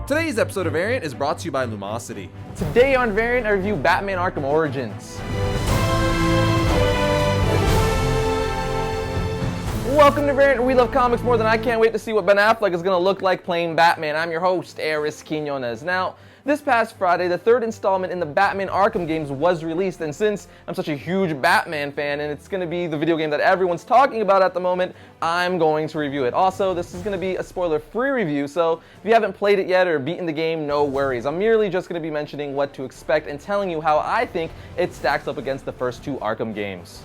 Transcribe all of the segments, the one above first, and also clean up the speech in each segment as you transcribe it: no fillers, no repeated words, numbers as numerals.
Today's episode of Variant is brought to you by Lumosity. Today on Variant, I review Batman Arkham Origins. Welcome to Variant, where we love comics more than I can't wait to see what Ben Affleck is going to look like playing Batman. I'm your host, Arris. Now, this past Friday, the third installment in the Batman Arkham games was released, and since I'm such a huge Batman fan and it's going to be the video game that everyone's talking about at the moment, I'm going to review it. Also, this is going to be a spoiler-free review, so if you haven't played it yet or beaten the game, no worries. I'm merely just going to be mentioning what to expect and telling you how I think it stacks up against the first two Arkham games.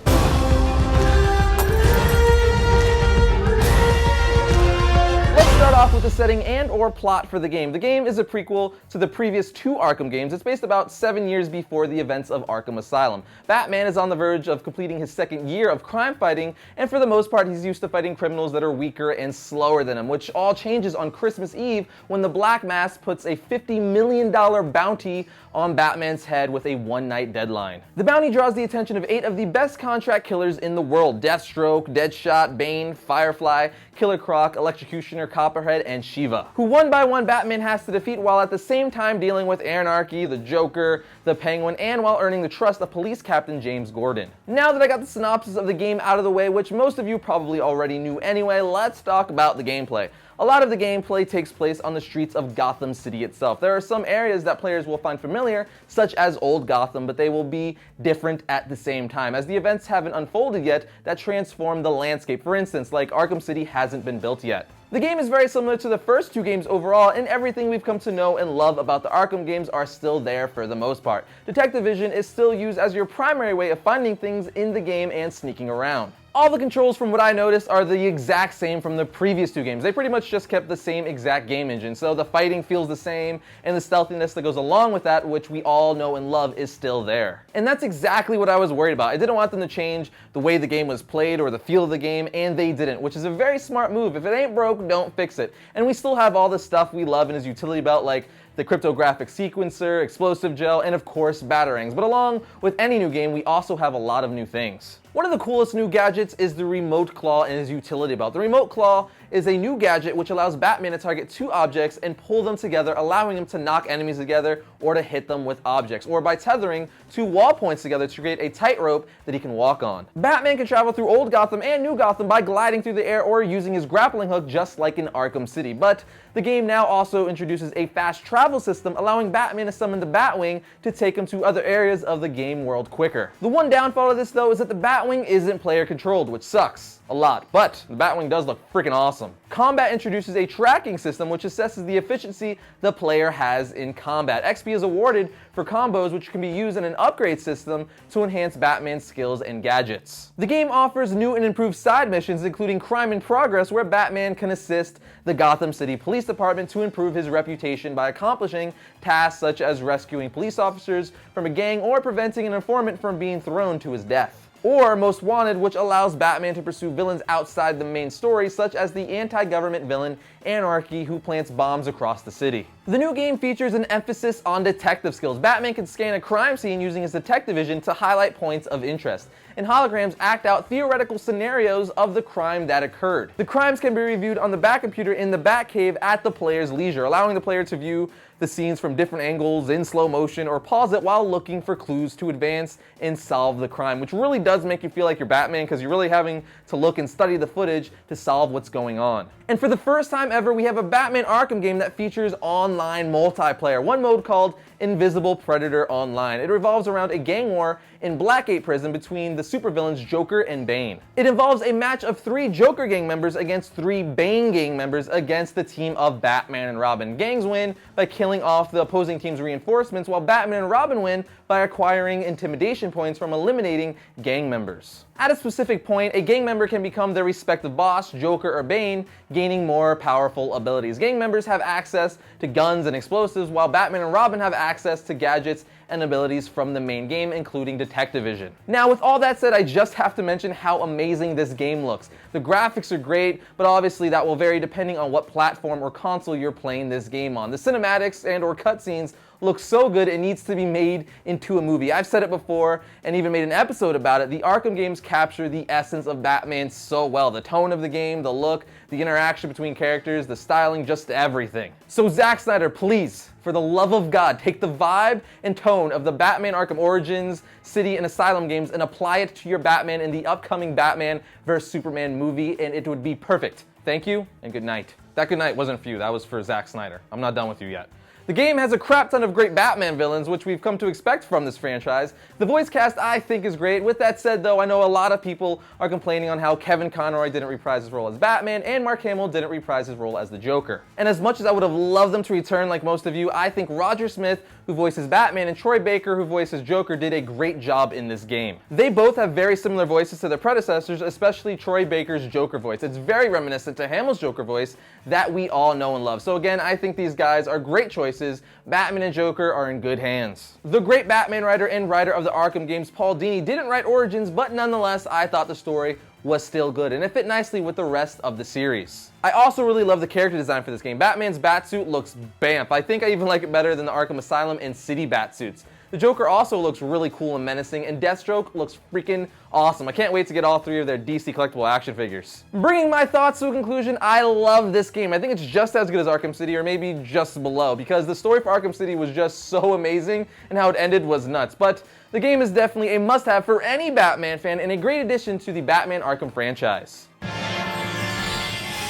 Let's start off with the setting and or plot for the game. The game is a prequel to the previous two Arkham games. It's based about 7 years before the events of Arkham Asylum. Batman is on the verge of completing his second year of crime fighting, and for the most part he's used to fighting criminals that are weaker and slower than him, which all changes on Christmas Eve when the Black Mask puts a $50 million bounty on Batman's head with a one-night deadline. The bounty draws the attention of 8 of the best contract killers in the world: Deathstroke, Deadshot, Bane, Firefly, Killer Croc, Electrocutioner, Copperhead, and Shiva, who one by one Batman has to defeat while at the same time dealing with Anarchy, the Joker, the Penguin, and while earning the trust of Police Captain James Gordon. Now that I got the synopsis of the game out of the way, which most of you probably already knew anyway, let's talk about the gameplay. A lot of the gameplay takes place on the streets of Gotham City itself. There are some areas that players will find familiar, such as Old Gotham, but they will be different at the same time, as the events haven't unfolded yet that transform the landscape. For instance, like Arkham City hasn't been built yet. The game is very similar to the first two games overall, and everything we've come to know and love about the Arkham games are still there for the most part. Detective vision is still used as your primary way of finding things in the game and sneaking around. All the controls, from what I noticed, are the exact same from the previous two games. They pretty much just kept the same exact game engine, so the fighting feels the same, and the stealthiness that goes along with that, which we all know and love, is still there. And that's exactly what I was worried about. I didn't want them to change the way the game was played or the feel of the game, and they didn't, which is a very smart move. If it ain't broke, don't fix it. And we still have all the stuff we love in his utility belt, like the cryptographic sequencer, explosive gel, and of course batarangs. But along with any new game, we also have a lot of new things. One of the coolest new gadgets is the remote claw in his utility belt. The remote claw is a new gadget which allows Batman to target two objects and pull them together, allowing him to knock enemies together or to hit them with objects, or by tethering two wall points together to create a tightrope that he can walk on. Batman can travel through Old Gotham and New Gotham by gliding through the air or using his grappling hook, just like in Arkham City. But the game now also introduces a fast travel system, allowing Batman to summon the Batwing to take him to other areas of the game world quicker. The one downfall of this, though, is that the Batwing isn't player controlled, which sucks a lot, but the Batwing does look freaking awesome. Combat introduces a tracking system which assesses the efficiency the player has in combat. XP is awarded for combos which can be used in an upgrade system to enhance Batman's skills and gadgets. The game offers new and improved side missions, including Crime in Progress, where Batman can assist the Gotham City Police Department to improve his reputation by accomplishing tasks such as rescuing police officers from a gang or preventing an informant from being thrown to his death. Or Most Wanted, which allows Batman to pursue villains outside the main story, such as the anti-government villain Anarchy, who plants bombs across the city. The new game features an emphasis on detective skills. Batman can scan a crime scene using his detective vision to highlight points of interest, and holograms act out theoretical scenarios of the crime that occurred. The crimes can be reviewed on the Batcomputer in the Batcave at the player's leisure, allowing the player to view the scenes from different angles in slow motion or pause it while looking for clues to advance and solve the crime, which really does make you feel like you're Batman, because you're really having to look and study the footage to solve what's going on. And for the first time ever, we have a Batman Arkham game that features online multiplayer, one mode called Invisible Predator Online. It revolves around a gang war in Blackgate Prison between the supervillains Joker and Bane. It involves a match of 3 Joker gang members against 3 Bane gang members against the team of Batman and Robin. Gangs win by killing off the opposing team's reinforcements, while Batman and Robin win by acquiring intimidation points from eliminating gang members. At a specific point, a gang member can become their respective boss, Joker or Bane, gaining more powerful abilities. Gang members have access to guns and explosives, while Batman and Robin have access to gadgets and abilities from the main game, including detective vision. Now, with all that said, I just have to mention how amazing this game looks. The graphics are great, but obviously that will vary depending on what platform or console you're playing this game on. The cinematics and or cutscenes looks so good it needs to be made into a movie. I've said it before and even made an episode about it. The Arkham games capture the essence of Batman so well. The tone of the game, the look, the interaction between characters, the styling, just everything. So Zack Snyder, please, for the love of God, take the vibe and tone of the Batman Arkham Origins, City, and Asylum games and apply it to your Batman in the upcoming Batman vs. Superman movie, and it would be perfect. Thank you, and good night. That good night wasn't for you, that was for Zack Snyder. I'm not done with you yet. The game has a crap ton of great Batman villains, which we've come to expect from this franchise. The voice cast, I think, is great. With that said, though, I know a lot of people are complaining on how Kevin Conroy didn't reprise his role as Batman, and Mark Hamill didn't reprise his role as the Joker. And as much as I would have loved them to return, like most of you, I think Roger Smith, who voices Batman, and Troy Baker, who voices Joker, did a great job in this game. They both have very similar voices to their predecessors, especially Troy Baker's Joker voice. It's very reminiscent to Hamill's Joker voice that we all know and love. So again, I think these guys are great choices. Batman and Joker are in good hands. The great Batman writer and writer of the Arkham games, Paul Dini, didn't write Origins, but nonetheless, I thought the story was still good, and it fit nicely with the rest of the series. I also really love the character design for this game. Batman's batsuit looks bamf. I think I even like it better than the Arkham Asylum and City batsuits. The Joker also looks really cool and menacing, and Deathstroke looks freaking awesome. I can't wait to get all three of their DC collectible action figures. Bringing my thoughts to a conclusion, I love this game. I think it's just as good as Arkham City, or maybe just below, because the story for Arkham City was just so amazing, and how it ended was nuts. But the game is definitely a must-have for any Batman fan, and a great addition to the Batman Arkham franchise.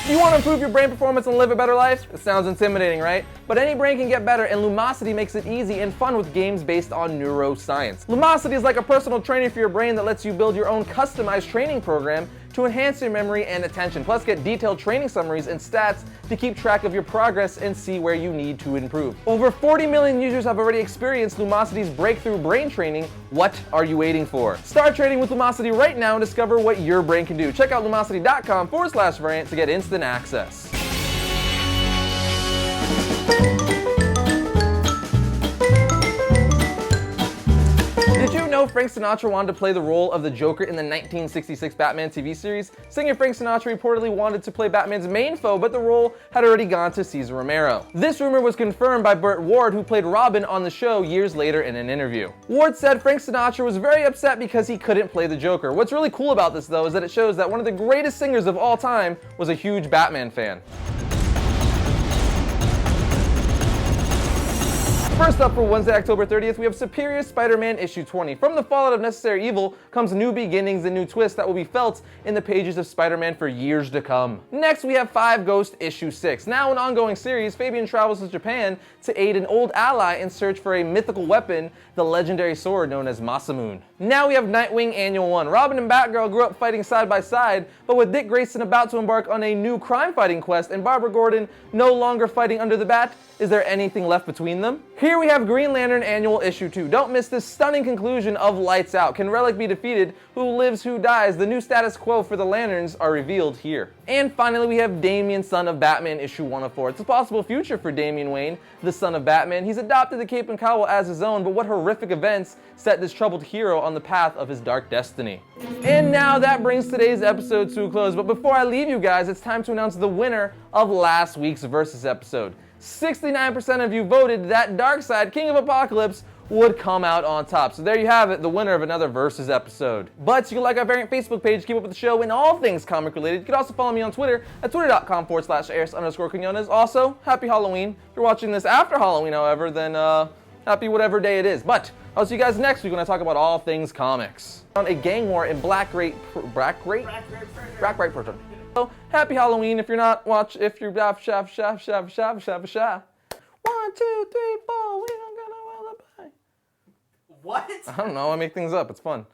You want to improve your brain performance and live a better life? It sounds intimidating, right? But any brain can get better, and Lumosity makes it easy and fun with games based on neuroscience. Lumosity is like a personal trainer for your brain that lets you build your own customized training program to enhance your memory and attention. Plus, get detailed training summaries and stats to keep track of your progress and see where you need to improve. Over 40 million users have already experienced Lumosity's breakthrough brain training. What are you waiting for? Start training with Lumosity right now and discover what your brain can do. Check out lumosity.com/variant to get instant access. Did you know Frank Sinatra wanted to play the role of the Joker in the 1966 Batman TV series? Singer Frank Sinatra reportedly wanted to play Batman's main foe, but the role had already gone to Cesar Romero. This rumor was confirmed by Burt Ward, who played Robin on the show years later in an interview. Ward said Frank Sinatra was very upset because he couldn't play the Joker. What's really cool about this, though, is that it shows that one of the greatest singers of all time was a huge Batman fan. First up for Wednesday, October 30th, we have Superior Spider-Man issue 20. From the fallout of Necessary Evil comes new beginnings and new twists that will be felt in the pages of Spider-Man for years to come. Next, we have 5 Ghost issue 6. Now an ongoing series, Fabian travels to Japan to aid an old ally in search for a mythical weapon, the legendary sword known as Masamune. Now we have Nightwing Annual 1. Robin and Batgirl grew up fighting side by side, but with Dick Grayson about to embark on a new crime-fighting quest and Barbara Gordon no longer fighting under the bat, is there anything left between them? Here we have Green Lantern Annual Issue 2. Don't miss this stunning conclusion of Lights Out. Can Relic be defeated? Who lives? Who dies? The new status quo for the Lanterns are revealed here. And finally, we have Damian, son of Batman, issue 104. It's a possible future for Damian Wayne, the son of Batman. He's adopted the cape and cowl as his own, but what horrific events set this troubled hero on the path of his dark destiny? And now that brings today's episode to a close. But before I leave you guys, it's time to announce the winner of last week's Versus episode. 69% of you voted that Darkseid, King of Apocalypse, would come out on top. So there you have it, the winner of another Versus episode. But you can like our Variant Facebook page, keep up with the show and all things comic related. You can also follow me on Twitter at twitter.com/Arris_Quinones. Also, happy Halloween. If you're watching this after Halloween, however, then happy whatever day it is. But I'll see you guys next week when I talk about all things comics. On a gang war in Black Great Prison. So, happy Halloween if you're not if you're 1, 2, 3, 4, we don't got no alibi. What? I don't know, I make things up, it's fun.